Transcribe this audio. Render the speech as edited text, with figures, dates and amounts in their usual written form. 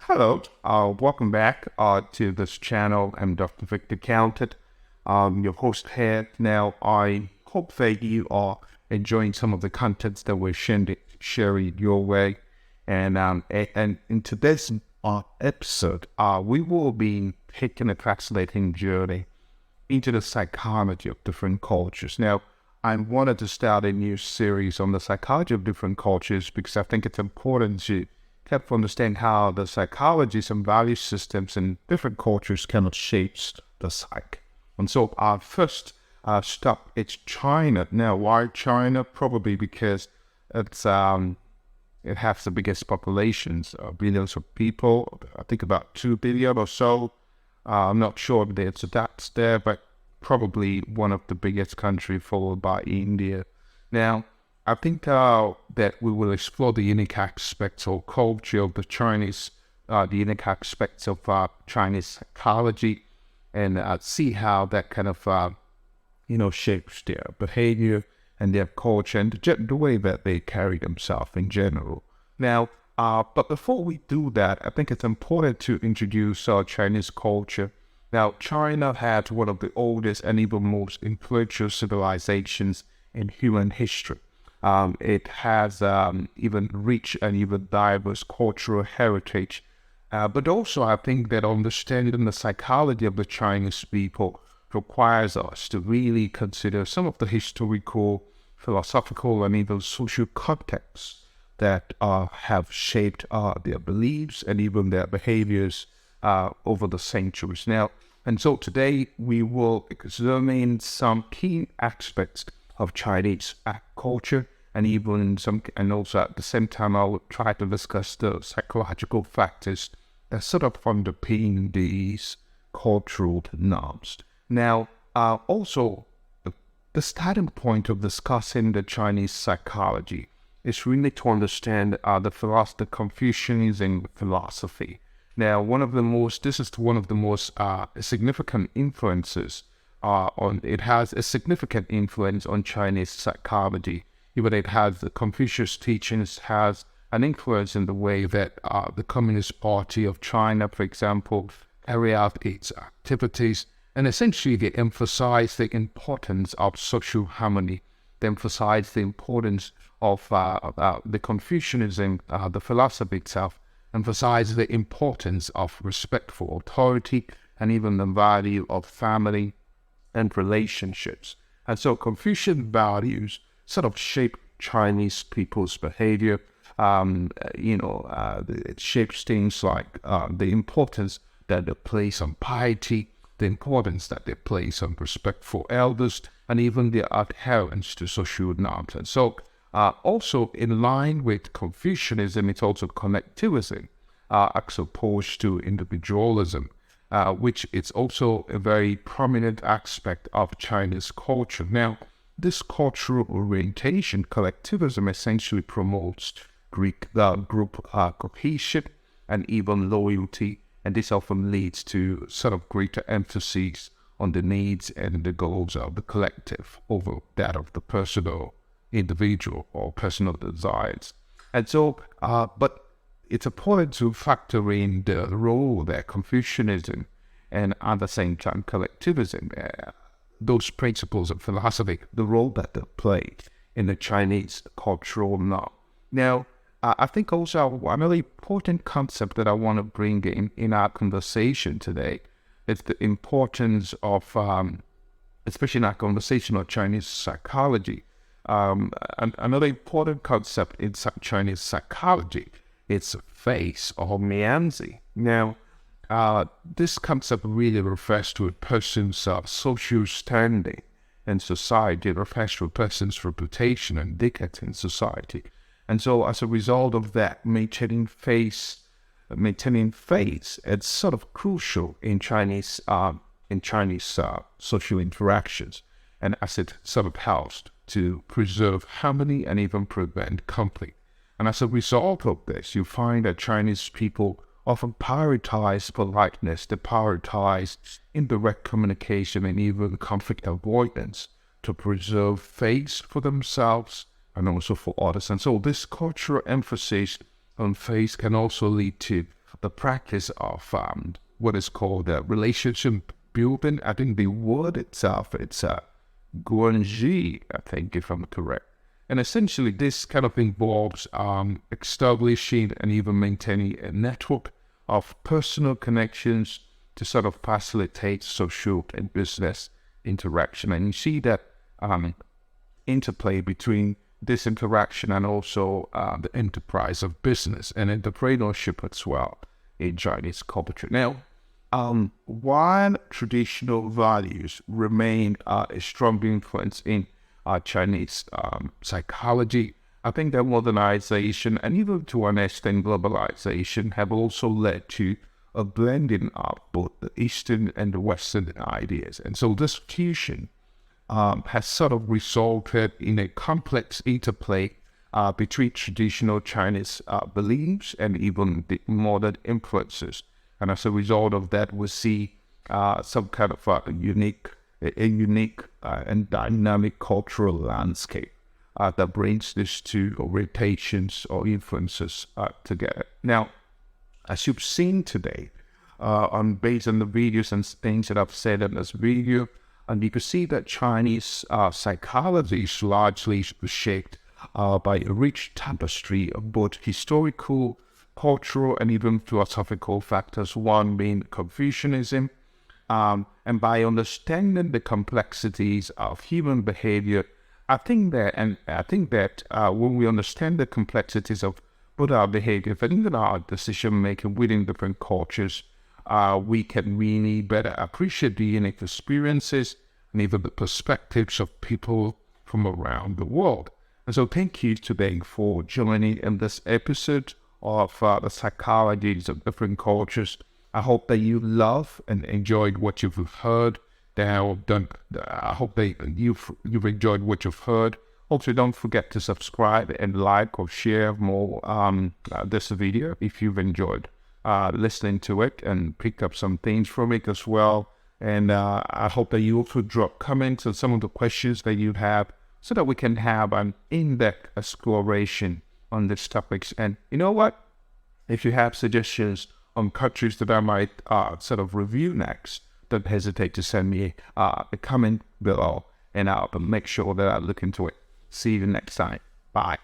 Hello, welcome back to this channel. I'm Dr. Victor Counted, your host here. Now, I hope that you are enjoying some of the contents that we're sharing your way. And in today's episode, we will be taking a fascinating journey into the psychology of different cultures. Now, I wanted to start a new series on the psychology of different cultures because I think it's important to help understand how the psychologies and value systems in different cultures kind of shapes the psyche. And so our first stop is China. Now, why China? Probably because it has the biggest populations, billions of people. I think about 2 billion or so. I'm not sure if there's stats there, but probably one of the biggest country, followed by India. Now, I think that we will explore the unique aspects or culture of the Chinese, the unique aspects of Chinese psychology, and see how that kind of, shapes their behavior and their culture and the way that they carry themselves in general. Now, but before we do that, I think it's important to introduce Chinese culture. Now, China had one of the oldest and even most influential civilizations in human history. It has even rich and even diverse cultural heritage. But also, I think that understanding the psychology of the Chinese people requires us to really consider some of the historical, philosophical, and even social contexts that have shaped their beliefs and even their behaviors over the centuries. Now, and so today we will examine some key aspects of Chinese culture, and also at the same time, I will try to discuss the psychological factors that sort of underpin these cultural norms. Now, also, the starting point of discussing the Chinese psychology is really to understand the Confucianism philosophy. Now, this is one of the most significant influences it has a significant influence on Chinese psychology. Even the Confucius teachings has an influence in the way that the Communist Party of China, for example, carry out its activities. And essentially, they emphasize the importance of social harmony. They emphasize the importance of the Confucianism, the philosophy itself, emphasize the importance of respect for authority and even the value of family and relationships. And so Confucian values sort of shape Chinese people's behavior. It shapes things like the importance that they place on piety, the importance that they place on respect for elders, and even their adherence to social norms. And so also in line with Confucianism, it's also collectivism, as opposed to individualism. Which is also a very prominent aspect of Chinese culture. Now, this cultural orientation, collectivism, essentially promotes group cohesion and even loyalty, and this often leads to sort of greater emphasis on the needs and the goals of the collective over that of the personal individual or personal desires. And so, but it's important to factor in the role that Confucianism and at the same time collectivism, those principles of philosophy, the role that they play in the Chinese cultural norm. Now, I think also another important concept that I want to bring in our conversation today is the importance of, especially in our conversation of Chinese psychology, another important concept in Chinese psychology. It's face or mianzi. Now, this concept really refers to a person's social standing in society. It refers to a person's reputation and dignity in society. And so, as a result of that, maintaining face, it's sort of crucial in Chinese social interactions, and as it sort of helps to preserve harmony and even prevent conflict. And as a result of this, you find that Chinese people often prioritize politeness, they prioritize indirect communication and even conflict avoidance to preserve face for themselves and also for others. And so this cultural emphasis on face can also lead to the practice of what is called relationship building. I think the word itself, it's Guanji, I think, if I'm correct. And essentially, this kind of involves establishing and even maintaining a network of personal connections to sort of facilitate social and business interaction. And you see that interplay between this interaction and also the enterprise of business and entrepreneurship as well in Chinese culture. Now, while traditional values remain a strong influence in Chinese psychology, I think that modernization and even to an extent globalization have also led to a blending of both the Eastern and the Western ideas. And so this fusion has sort of resulted in a complex interplay between traditional Chinese beliefs and even the modern influences. And as a result of that, we see some kind of a unique and dynamic cultural landscape that brings these two orientations or influences together. Now, as you've seen today, based on the videos and things that I've said in this video, and you can see that Chinese psychology is largely shaped by a rich tapestry of both historical, cultural, and even philosophical factors, one being Confucianism. And by understanding the complexities of human behavior, I think that when we understand the complexities of both our behavior and even our decision making within different cultures, we can really better appreciate the unique experiences and even the perspectives of people from around the world. And so thank you today for joining in this episode of the psychologies of different cultures. I hope that you love and enjoyed what you've heard. I hope that you've enjoyed what you've heard. Also, don't forget to subscribe and like or share more this video if you've enjoyed listening to it and picked up some things from it as well. And I hope that you also drop comments on some of the questions that you have so that we can have an in-depth exploration on these topics. And you know what? If you have suggestions on countries that I might sort of review next, don't hesitate to send me a comment below and I'll make sure that I look into it. See you next time. Bye.